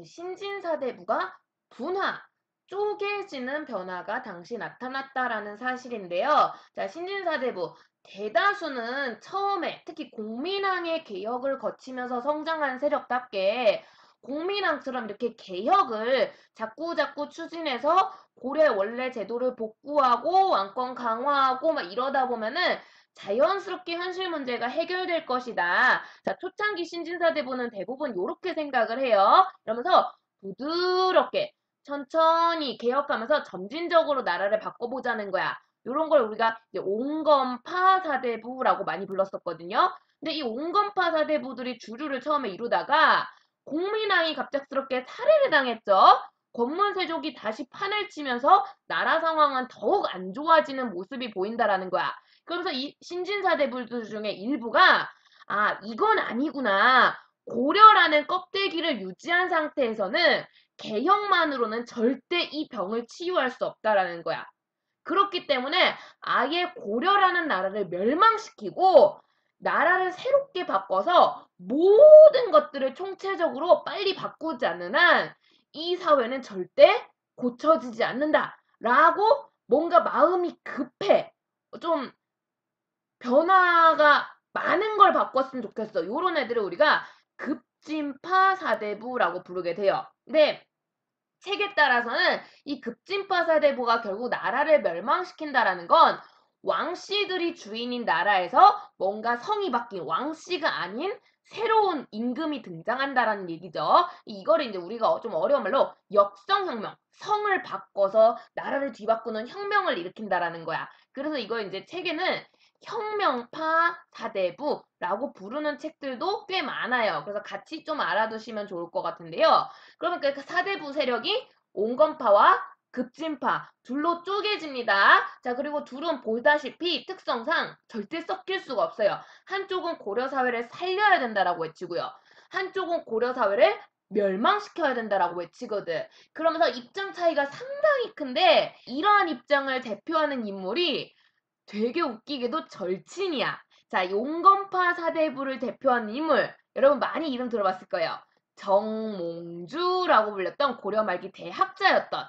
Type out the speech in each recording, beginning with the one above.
신진사대부가 분화, 쪼개지는 변화가 당시 나타났다라는 사실인데요. 자, 신진사대부 대다수는 처음에 특히 공민왕의 개혁을 거치면서 성장한 세력답게 공민왕처럼 이렇게 개혁을 자꾸자꾸 추진해서 고려 원래 제도를 복구하고 왕권 강화하고 막 이러다 보면은 자연스럽게 현실 문제가 해결될 것이다. 자, 초창기 신진사대부는 대부분 이렇게 생각을 해요. 이러면서 부드럽게 천천히 개혁하면서 점진적으로 나라를 바꿔보자는 거야. 이런 걸 우리가 이제 온건파 사대부라고 많이 불렀었거든요. 근데 이 온건파 사대부들이 주류를 처음에 이루다가 공민왕이 갑작스럽게 살해를 당했죠. 권문세족이 다시 판을 치면서 나라 상황은 더욱 안 좋아지는 모습이 보인다라는 거야. 그러면서 이 신진사대부들 중에 일부가 이건 아니구나. 고려라는 껍데기를 유지한 상태에서는 개혁만으로는 절대 이 병을 치유할 수 없다라는 거야. 그렇기 때문에 아예 고려라는 나라를 멸망시키고 나라를 새롭게 바꿔서 모든 것들을 총체적으로 빨리 바꾸지 않는 한 이 사회는 절대 고쳐지지 않는다라고 뭔가 마음이 급해. 좀 변화가 많은 걸 바꿨으면 좋겠어. 요런 애들을 우리가 급진파 사대부라고 부르게 돼요. 근데 책에 따라서는 이 급진파 사대부가 결국 나라를 멸망시킨다라는 건 왕씨들이 주인인 나라에서 뭔가 성이 바뀐 왕씨가 아닌 새로운 임금이 등장한다라는 얘기죠. 이거를 이제 우리가 좀 어려운 말로 역성혁명, 성을 바꿔서 나라를 뒤바꾸는 혁명을 일으킨다라는 거야. 그래서 이거 이제 책에는 혁명파 사대부라고 부르는 책들도 꽤 많아요. 그래서 같이 좀 알아두시면 좋을 것 같은데요. 그러면 그 사대부 세력이 온건파와 급진파 둘로 쪼개집니다. 자, 그리고 둘은 보다시피 특성상 절대 섞일 수가 없어요. 한쪽은 고려 사회를 살려야 된다라고 외치고요. 한쪽은 고려 사회를 멸망시켜야 된다라고 외치거든. 그러면서 입장 차이가 상당히 큰데 이러한 입장을 대표하는 인물이 되게 웃기게도 절친이야. 자, 용건파 사대부를 대표하는 인물. 여러분 많이 이름 들어봤을 거예요. 정몽주라고 불렸던 고려 말기 대학자였던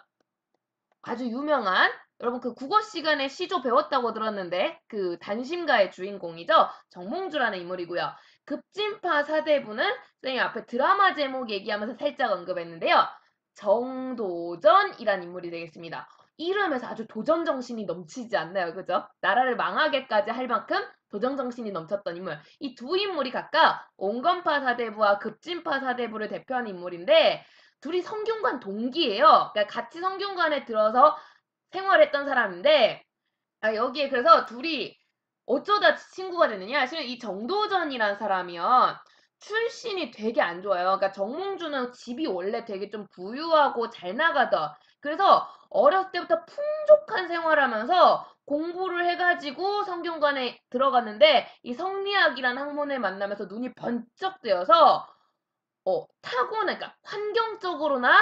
아주 유명한 여러분 그 국어 시간에 시조 배웠다고 들었는데 그 단심가의 주인공이죠. 정몽주라는 인물이고요. 급진파 사대부는 선생님 앞에 드라마 제목 얘기하면서 살짝 언급했는데요. 정도전이란 인물이 되겠습니다. 이름에서 아주 도전 정신이 넘치지 않나요? 그죠? 나라를 망하게까지 할 만큼 도전 정신이 넘쳤던 인물. 이 두 인물이 각각 온건파 사대부와 급진파 사대부를 대표하는 인물인데 둘이 성균관 동기예요. 그러니까 같이 성균관에 들어서 생활했던 사람인데 여기에 그래서 둘이 어쩌다 친구가 됐느냐? 실은 이 정도전이란 사람이요. 출신이 되게 안 좋아요. 그러니까 정몽주는 집이 원래 되게 좀 부유하고 잘 나가던. 그래서 어렸을 때부터 풍족한 생활하면서 공부를 해가지고 성균관에 들어갔는데 이 성리학이란 학문을 만나면서 눈이 번쩍 뜨여서 그러니까 환경적으로나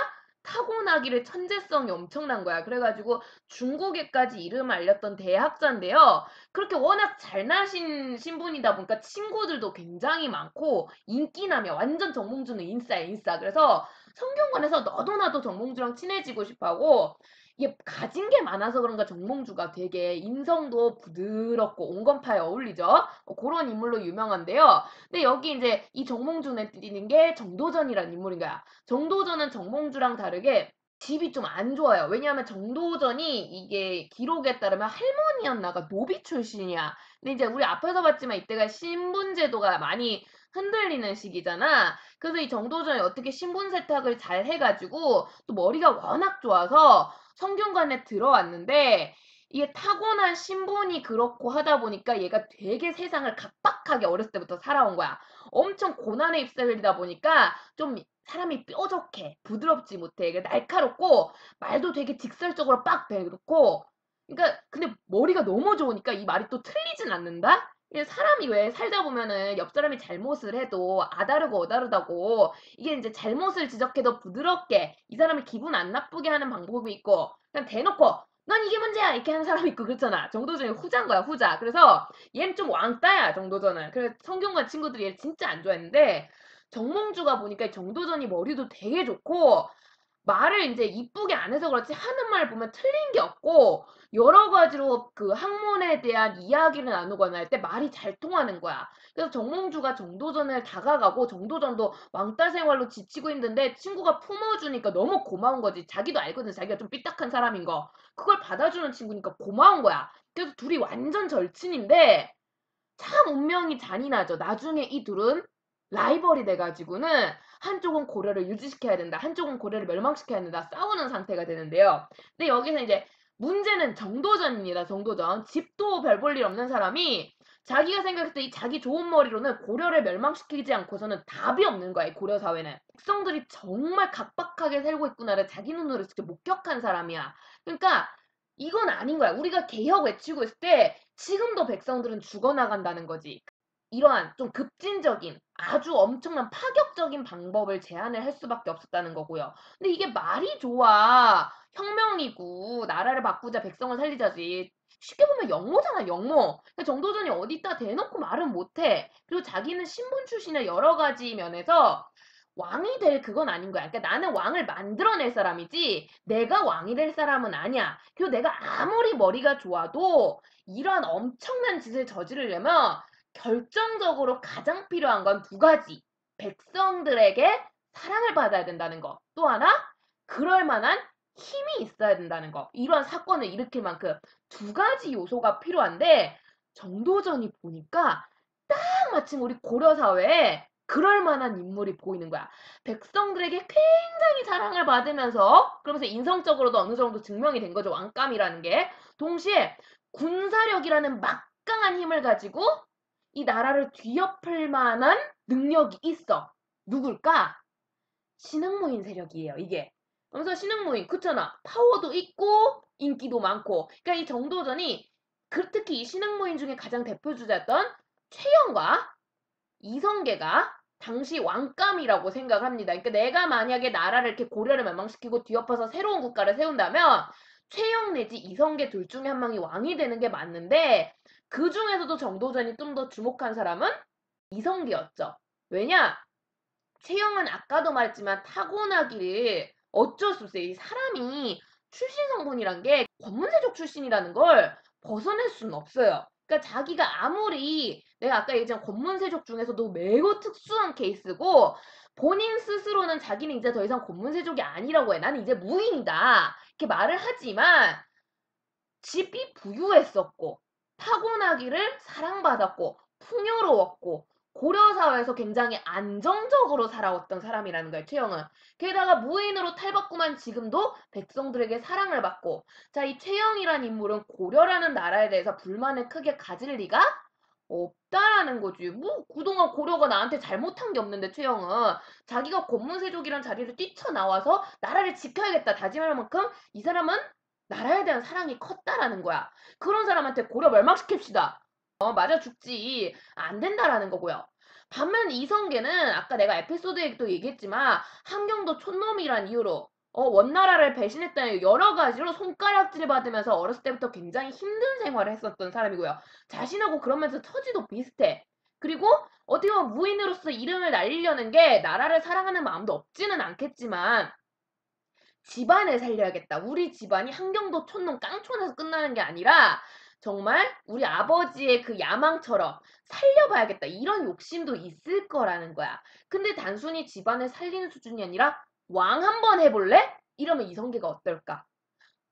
타고나기를 천재성이 엄청난 거야. 그래가지고 중국에까지 이름을 알렸던 대학자인데요. 그렇게 워낙 잘나신 신분이다 보니까 친구들도 굉장히 많고 인기남이야. 완전 정몽주는 인싸야, 인싸. 그래서 성균관에서 너도 나도 정몽주랑 친해지고 싶어하고 이게 가진 게 많아서 그런가 정몽주가 되게 인성도 부드럽고 온건파에 어울리죠. 그런 인물로 유명한데요. 근데 여기 이제 이 정몽주는 뛰는 게 정도전이라는 인물인 거야. 정도전은 정몽주랑 다르게 집이 좀 안 좋아요. 왜냐하면 정도전이 이게 기록에 따르면 할머니였나가 노비 출신이야. 근데 이제 우리 앞에서 봤지만 이때가 신분제도가 많이 흔들리는 시기잖아. 그래서 이 정도전이 어떻게 신분 세탁을 잘 해가지고 또 머리가 워낙 좋아서 성균관에 들어왔는데 이게 타고난 신분이 그렇고 하다 보니까 얘가 되게 세상을 각박하게 어렸을 때부터 살아온 거야. 엄청 고난에 휩쓸리다 보니까 좀 사람이 뾰족해. 부드럽지 못해. 날카롭고 말도 되게 직설적으로 빡 대놓고 그러니까 근데 머리가 너무 좋으니까 이 말이 또 틀리진 않는다? 사람이 왜 살다 보면은 옆 사람이 잘못을 해도 아다르고 어다르다고 이게 이제 잘못을 지적해도 부드럽게 이 사람이 기분 안 나쁘게 하는 방법이 있고 그냥 대놓고 넌 이게 문제야 이렇게 하는 사람이 있고 그렇잖아. 정도전이 후자인 거야 후자. 그래서 얘는 좀 왕따야 정도전은. 그래서 성균관 친구들이 얘를 진짜 안 좋아했는데 정몽주가 보니까 이 정도전이 머리도 되게 좋고 말을 이제 이쁘게 안 해서 그렇지 하는 말 보면 틀린 게 없고 여러 가지로 그 학문에 대한 이야기를 나누거나 할 때 말이 잘 통하는 거야. 그래서 정몽주가 정도전을 다가가고 정도전도 왕따 생활로 지치고 있는데 친구가 품어주니까 너무 고마운 거지. 자기도 알거든. 자기가 좀 삐딱한 사람인 거. 그걸 받아주는 친구니까 고마운 거야. 그래서 둘이 완전 절친인데 참 운명이 잔인하죠. 나중에 이 둘은 라이벌이 돼가지고는 한쪽은 고려를 유지시켜야 된다. 한쪽은 고려를 멸망시켜야 된다. 싸우는 상태가 되는데요. 근데 여기서 이제 문제는 정도전입니다. 정도전. 집도 별 볼 일 없는 사람이 자기가 생각했을 때 이 자기 좋은 머리로는 고려를 멸망시키지 않고서는 답이 없는 거야. 이 고려 사회는. 백성들이 정말 각박하게 살고 있구나를 자기 눈으로 직접 목격한 사람이야. 그러니까 이건 아닌 거야. 우리가 개혁 외치고 있을 때 지금도 백성들은 죽어나간다는 거지. 이러한 좀 급진적인 아주 엄청난 파격적인 방법을 제안을 할 수밖에 없었다는 거고요. 근데 이게 말이 좋아. 혁명이고 나라를 바꾸자 백성을 살리자지. 쉽게 보면 영모잖아, 영모. 그러니까 정도전이 어디다 대놓고 말은 못해. 그리고 자기는 신분 출신의 여러 가지 면에서 왕이 될 그건 아닌 거야. 그러니까 나는 왕을 만들어낼 사람이지 내가 왕이 될 사람은 아니야. 그리고 내가 아무리 머리가 좋아도 이러한 엄청난 짓을 저지르려면 결정적으로 가장 필요한 건 두 가지. 백성들에게 사랑을 받아야 된다는 거. 또 하나, 그럴 만한 힘이 있어야 된다는 거. 이러한 사건을 일으킬 만큼 두 가지 요소가 필요한데 정도전이 보니까 딱 마침 우리 고려 사회에 그럴 만한 인물이 보이는 거야. 백성들에게 굉장히 사랑을 받으면서 그러면서 인성적으로도 어느 정도 증명이 된 거죠. 왕감이라는 게. 동시에 군사력이라는 막강한 힘을 가지고 이 나라를 뒤엎을 만한 능력이 있어. 누굴까? 신흥무인 세력이에요, 이게. 그래서 신흥무인, 그렇잖아. 파워도 있고 인기도 많고. 그러니까 이 정도전이 특히 이 신흥무인 중에 가장 대표주자였던 최영과 이성계가 당시 왕감이라고 생각합니다. 그러니까 내가 만약에 나라를 이렇게 고려를 멸망시키고 뒤엎어서 새로운 국가를 세운다면 최영 내지 이성계 둘 중에 한 명이 왕이 되는 게 맞는데 그 중에서도 정도전이 좀 더 주목한 사람은 이성계였죠. 왜냐? 최영은 아까도 말했지만 타고나기를 어쩔 수 없어요. 이 사람이 출신 성분이란 게 권문세족 출신이라는 걸 벗어날 수는 없어요. 그러니까 자기가 아무리 내가 아까 얘기했지만 권문세족 중에서도 매우 특수한 케이스고 본인 스스로는 자기는 이제 더 이상 권문세족이 아니라고 해. 나는 이제 무인이다. 이렇게 말을 하지만 집이 부유했었고 타고나기를 사랑받았고 풍요로웠고 고려 사회에서 굉장히 안정적으로 살아왔던 사람이라는 거예요. 최영은. 게다가 무인으로 탈바꿈한 지금도 백성들에게 사랑을 받고 자, 이 최영이란 인물은 고려라는 나라에 대해서 불만을 크게 가질 리가 없다라는 거지. 뭐 그동안 고려가 나한테 잘못한 게 없는데 최영은 자기가 권문세족이란 자리를 뛰쳐나와서 나라를 지켜야겠다 다짐할 만큼 이 사람은 나라에 대한 사랑이 컸다라는 거야. 그런 사람한테 고려 멸망시킵시다. 맞아 죽지. 안 된다라는 거고요. 반면 이성계는 아까 내가 에피소드에도 얘기했지만 함경도 촌놈이란 이유로 원나라를 배신했다는 여러 가지로 손가락질 받으면서 어렸을 때부터 굉장히 힘든 생활을 했었던 사람이고요. 자신하고 그러면서 처지도 비슷해. 그리고 어떻게 보면 무인으로서 이름을 날리려는 게 나라를 사랑하는 마음도 없지는 않겠지만 집안을 살려야겠다. 우리 집안이 함경도 촌놈 깡촌에서 끝나는 게 아니라 정말 우리 아버지의 그 야망처럼 살려봐야겠다. 이런 욕심도 있을 거라는 거야. 근데 단순히 집안을 살리는 수준이 아니라 왕 한번 해볼래? 이러면 이성계가 어떨까?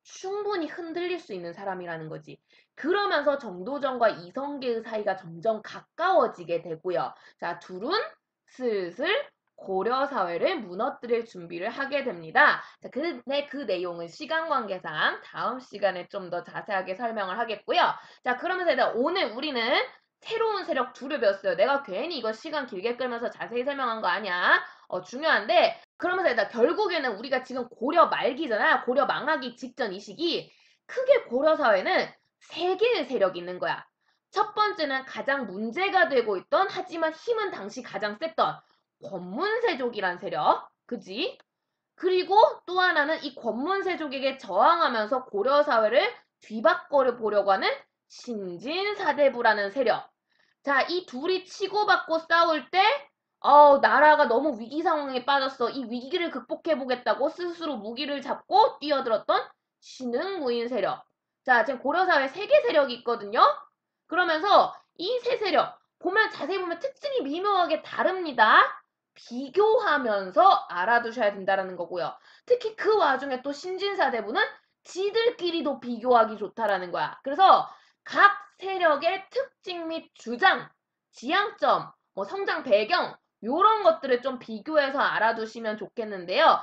충분히 흔들릴 수 있는 사람이라는 거지. 그러면서 정도전과 이성계의 사이가 점점 가까워지게 되고요. 자, 둘은 슬슬 고려 사회를 무너뜨릴 준비를 하게 됩니다. 자, 근데 그 내용은 시간 관계상 다음 시간에 좀 더 자세하게 설명을 하겠고요. 자, 그러면서 일단 오늘 우리는 새로운 세력 둘을 배웠어요. 내가 괜히 이거 시간 길게 끌면서 자세히 설명한 거 아니야. 중요한데 그러면서 일단 결국에는 우리가 지금 고려 말기잖아. 고려 망하기 직전 이 시기 크게 고려 사회는 세 개의 세력이 있는 거야. 첫 번째는 가장 문제가 되고 있던 하지만 힘은 당시 가장 셌던 권문세족이란 세력. 그지? 그리고 또 하나는 이 권문세족에게 저항하면서 고려 사회를 뒤바꿔 보려고 하는 신진사대부라는 세력. 자, 이 둘이 치고받고 싸울 때 나라가 너무 위기 상황에 빠졌어. 이 위기를 극복해보겠다고 스스로 무기를 잡고 뛰어들었던 신흥무인 세력. 자, 지금 고려사회 세 개 세력이 있거든요. 그러면서 이 세 세력, 자세히 보면 특징이 미묘하게 다릅니다. 비교하면서 알아두셔야 된다는 거고요. 특히 그 와중에 또 신진사대부는 지들끼리도 비교하기 좋다라는 거야. 그래서 각 세력의 특징 및 주장, 지향점, 성장 배경, 요런 것들을 좀 비교해서 알아두시면 좋겠는데요.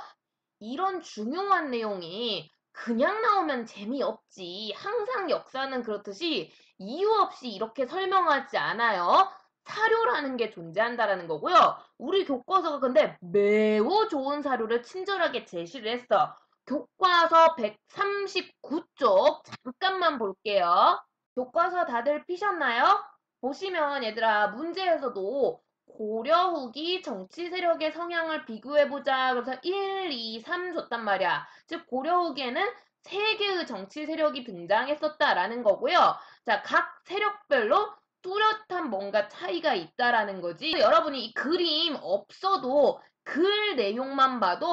이런 중요한 내용이 그냥 나오면 재미없지. 항상 역사는 그렇듯이 이유 없이 이렇게 설명하지 않아요. 사료라는 게 존재한다라는 거고요. 우리 교과서가 근데 매우 좋은 사료를 친절하게 제시를 했어. 교과서 139쪽 잠깐만 볼게요. 교과서 다들 피셨나요? 보시면 얘들아 문제에서도 고려 후기 정치 세력의 성향을 비교해보자. 그래서 1, 2, 3 줬단 말이야. 즉 고려 후기에는 세 개의 정치 세력이 등장했었다라는 거고요. 자, 각 세력별로 뚜렷한 뭔가 차이가 있다라는 거지. 여러분이 이 그림 없어도 글 내용만 봐도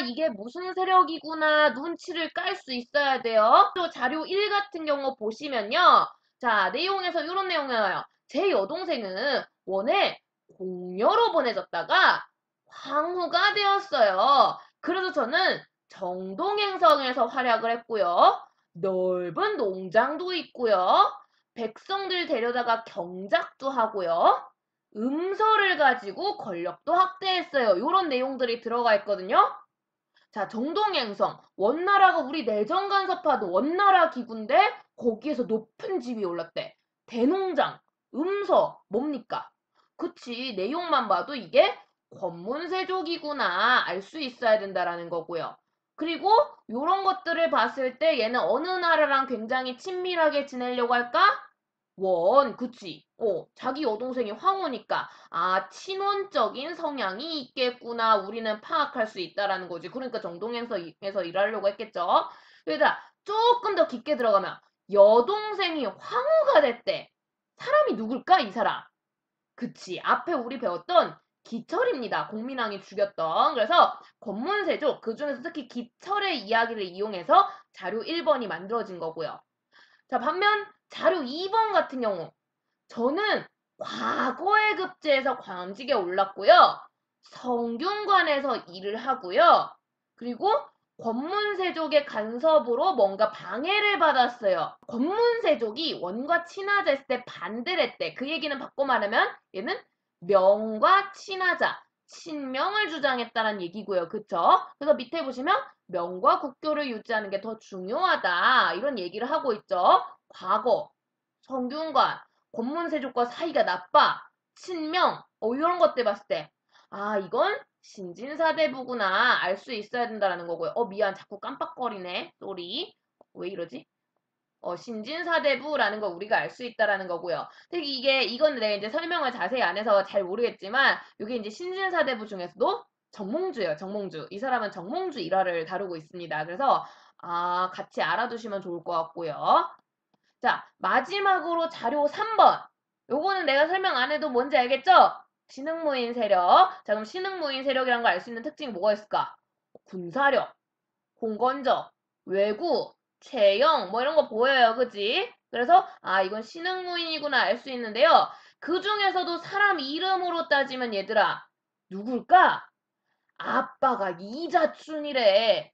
이게 무슨 세력이구나 눈치를 깔 수 있어야 돼요. 또 자료 1 같은 경우 보시면요. 자, 내용에서 이런 내용이 나와요. 제 여동생은 원래 공여로 보내졌다가 황후가 되었어요. 그래서 저는 정동행성에서 활약을 했고요. 넓은 농장도 있고요. 백성들 데려다가 경작도 하고요. 음서를 가지고 권력도 확대했어요. 이런 내용들이 들어가 있거든요. 자, 정동행성. 원나라가 우리 내정간섭하도 원나라 기구인데 거기에서 높은 집이 올랐대. 대농장, 음서, 뭡니까? 그치, 내용만 봐도 이게 권문세족이구나 알 수 있어야 된다라는 거고요. 그리고 이런 것들을 봤을 때 얘는 어느 나라랑 굉장히 친밀하게 지내려고 할까? 그치. 자기 여동생이 황후니까, 친원적인 성향이 있겠구나. 우리는 파악할 수 있다라는 거지. 그러니까 정동에서 일하려고 했겠죠. 그러다 조금 더 깊게 들어가면, 여동생이 황후가 됐대. 사람이 누굴까, 이 사람? 그치. 앞에 우리 배웠던 기철입니다. 공민왕이 죽였던. 그래서 권문세족, 그 중에서 특히 기철의 이야기를 이용해서 자료 1번이 만들어진 거고요. 자, 반면 자료 2번 같은 경우 저는 과거의 급제에서 관직에 올랐고요. 성균관에서 일을 하고요. 그리고 권문세족의 간섭으로 뭔가 방해를 받았어요. 권문세족이 원과 친하자 했을 때 반대를 했대. 그 얘기는 바꿔 말하면 얘는 명과 친하자, 친명을 주장했다는 얘기고요. 그쵸? 그래서 밑에 보시면 명과 국교를 유지하는 게 더 중요하다. 이런 얘기를 하고 있죠. 과거, 성균관, 권문세족과 사이가 나빠, 친명, 이런 것들 봤을 때, 이건 신진사대부구나 알 수 있어야 된다는 거고요. 미안, 자꾸 깜빡거리네. 쏘리. 왜 이러지? 신진사대부라는 거 우리가 알 수 있다라는 거고요. 특히 이건 내가 이제 설명을 자세히 안 해서 잘 모르겠지만, 이게 이제 신진사대부 중에서도 정몽주예요, 정몽주. 이 사람은 정몽주 일화를 다루고 있습니다. 그래서, 같이 알아두시면 좋을 것 같고요. 자, 마지막으로 자료 3번. 요거는 내가 설명 안 해도 뭔지 알겠죠? 신흥무인 세력. 자, 그럼 신흥무인 세력이라는 걸 알 수 있는 특징이 뭐가 있을까? 군사력, 공건적, 외구, 체형, 이런 거 보여요. 그지? 그래서, 이건 신흥무인이구나 알 수 있는데요. 그 중에서도 사람 이름으로 따지면 얘들아, 누굴까? 아빠가 이자춘이래.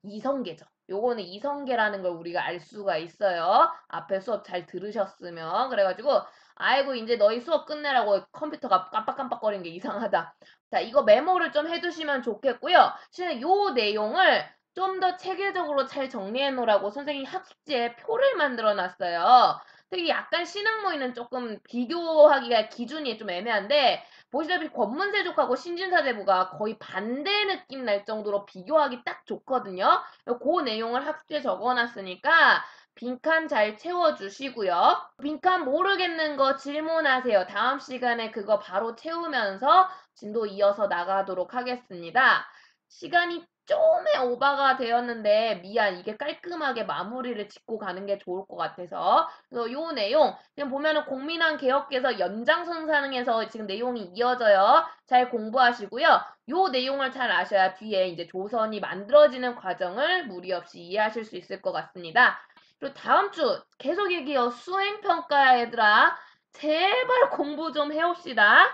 이성계죠. 요거는 이성계라는 걸 우리가 알 수가 있어요. 앞에 수업 잘 들으셨으면. 그래가지고, 아이고, 이제 너희 수업 끝내라고 컴퓨터가 깜빡깜빡거리는 게 이상하다. 자, 이거 메모를 좀 해두시면 좋겠고요. 실은 요 내용을 좀 더 체계적으로 잘 정리해 놓으라고 선생님이 학습지에 표를 만들어 놨어요. 특히 약간 신흥모의는 조금 비교하기가 기준이 좀 애매한데, 보시다시피 권문세족하고 신진사대부가 거의 반대 느낌 날 정도로 비교하기 딱 좋거든요. 그 내용을 학습지에 적어놨으니까 빈칸 잘 채워주시고요. 빈칸 모르겠는 거 질문하세요. 다음 시간에 그거 바로 채우면서 진도 이어서 나가도록 하겠습니다. 시간이 좀의 오바가 되었는데 미안 이게 깔끔하게 마무리를 짓고 가는 게 좋을 것 같아서 그래서 요 내용 지금 보면은 공민왕 개혁에서 연장선상에서 지금 내용이 이어져요. 잘 공부하시고요. 요 내용을 잘 아셔야 뒤에 이제 조선이 만들어지는 과정을 무리 없이 이해하실 수 있을 것 같습니다. 그리고 다음 주 계속 얘기해요. 수행평가야 얘들아. 제발 공부 좀 해옵시다.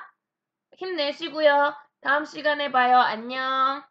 힘내시고요. 다음 시간에 봐요. 안녕.